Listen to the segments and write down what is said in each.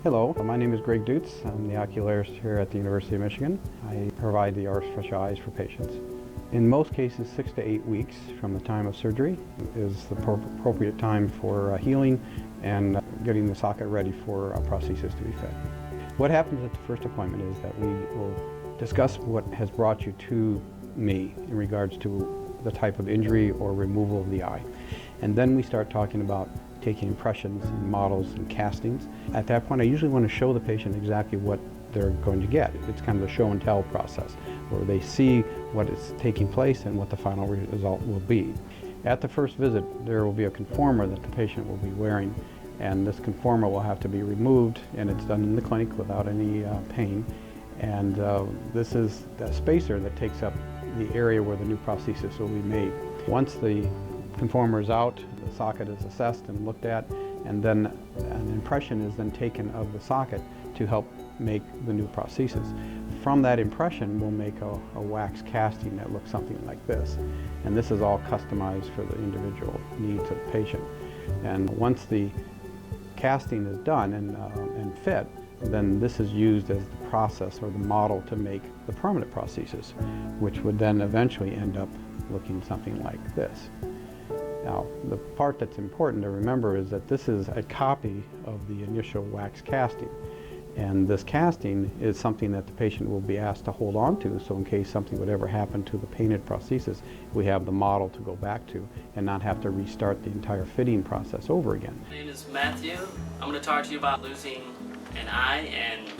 Hello, my name is Greg Dutz. I'm the ocularist here at the University of Michigan. I provide the artificial eyes for patients. In most cases, 6 to 8 weeks from the time of surgery is the appropriate time for healing and getting the socket ready for a prosthesis to be fed. What happens at the first appointment is that we will discuss what has brought you to me in regards to the type of injury or removal of the eye. And then we start talking about taking impressions and models and castings. At that point, I usually want to show the patient exactly what they're going to get. It's kind of a show and tell process where they see what is taking place and what the final result will be. At the first visit, there will be a conformer that the patient will be wearing, and this conformer will have to be removed, and it's done in the clinic without any pain. And this is the spacer that takes up the area where the new prosthesis will be made. Once the conformer is out, the socket is assessed and looked at, and then an impression is then taken of the socket to help make the new prosthesis. From that impression, we'll make a wax casting that looks something like this. And this is all customized for the individual needs of the patient. And once the casting is done and fit, then this is used as the process or the model to make the permanent prosthesis, which would then eventually end up looking something like this. Now, the part that's important to remember is that this is a copy of the initial wax casting. And this casting is something that the patient will be asked to hold on to, so in case something would ever happen to the painted prosthesis, we have the model to go back to and not have to restart the entire fitting process over again. My name is Matthew. I'm going to talk to you about losing an eye and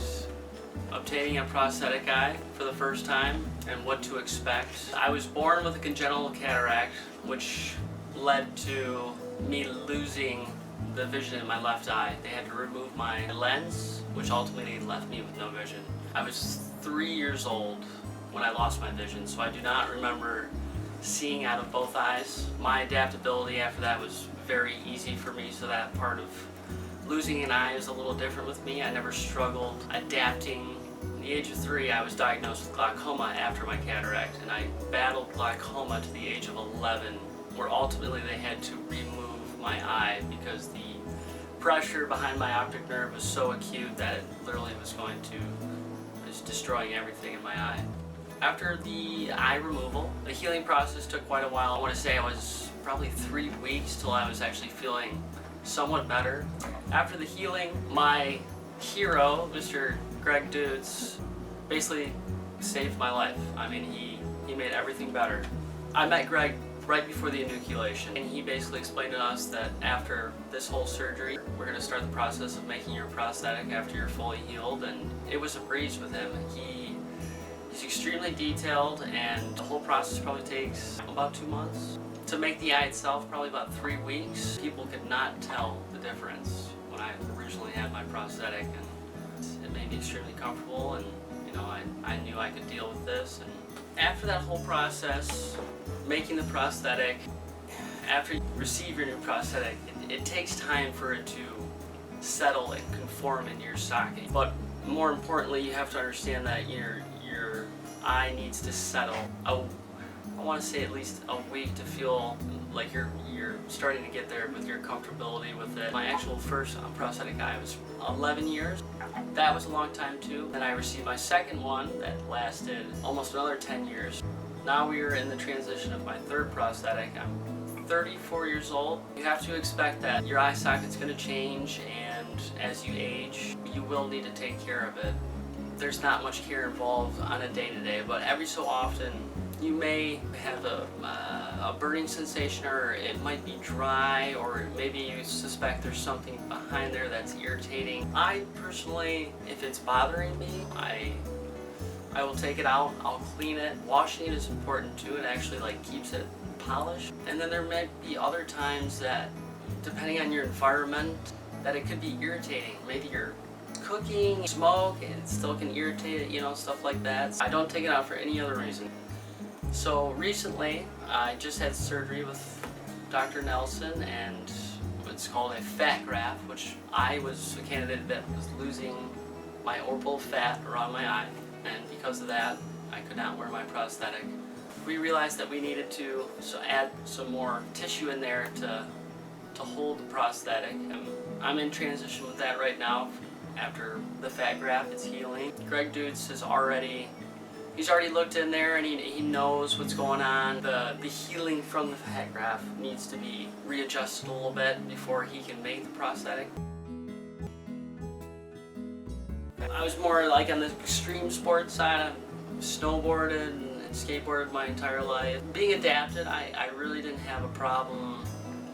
obtaining a prosthetic eye for the first time and what to expect. I was born with a congenital cataract, which led to me losing the vision in my left eye. They had to remove my lens, which ultimately left me with no vision. I was 3 years old when I lost my vision, so I do not remember seeing out of both eyes. My adaptability after that was very easy for me, so that part of losing an eye is a little different with me. I never struggled adapting. At the age of 3, I was diagnosed with glaucoma after my cataract, and I battled glaucoma to the age of 11, where ultimately they had to remove my eye because the pressure behind my optic nerve was so acute that it literally was destroying everything in my eye. After the eye removal, the healing process took quite a while. I want to say it was probably 3 weeks till I was actually feeling somewhat better. After the healing, my hero, Mr. Greg Dutz, basically saved my life. I mean, he made everything better. I met Greg right before the enucleation, and he basically explained to us that after this whole surgery, we're going to start the process of making your prosthetic after you're fully healed, and it was a breeze with him. He's extremely detailed, and the whole process probably takes about 2 months. To make the eye itself, probably about 3 weeks. People could not tell the difference when I originally had my prosthetic, and it made me extremely comfortable, and I knew I could deal with this. And after that whole process, making the prosthetic, after you receive your new prosthetic, it takes time for it to settle and conform into your socket. But more importantly, you have to understand that your eye needs to settle. I want to say at least a week to feel like you're starting to get there with your comfortability with it. My actual first prosthetic eye was 11 years. That was a long time too. Then I received my second one that lasted almost another 10 years. Now we are in the transition of my third prosthetic. I'm 34 years old. You have to expect that your eye socket's going to change, and as you age, you will need to take care of it. There's not much care involved on a day-to-day, but every so often you may have a burning sensation, or it might be dry, or maybe you suspect there's something behind there that's irritating. I personally, if it's bothering me, I will take it out, I'll clean it. Washing it is important too. It actually keeps it polished. And then there may be other times that, depending on your environment, that it could be irritating. Maybe you're cooking, smoke, and it still can irritate it, stuff like that. I don't take it out for any other reason. So recently, I just had surgery with Dr. Nelson, and it's called a fat graft, which I was a candidate that was losing my orbital fat around my eye. And because of that, I could not wear my prosthetic. We realized that we needed to add some more tissue in there to hold the prosthetic. And I'm in transition with that right now. after the fat graft is healing. Greg Dutz has already looked in there and he knows what's going on. The healing from the fat graft needs to be readjusted a little bit before he can make the prosthetic. I was more like on the extreme sports side. I snowboarded and skateboarded my entire life. Being adapted, I really didn't have a problem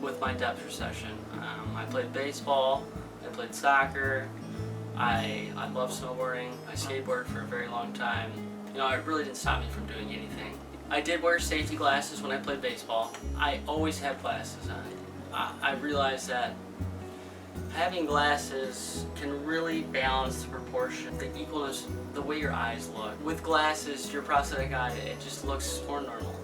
with my depth recession. I played baseball, I played soccer, I love snowboarding, I skateboarded for a very long time. You know, it really didn't stop me from doing anything. I did wear safety glasses when I played baseball. I always had glasses on. I realized that having glasses can really balance the proportion, the equalness, the way your eyes look. With glasses, your prosthetic eye, it just looks more normal.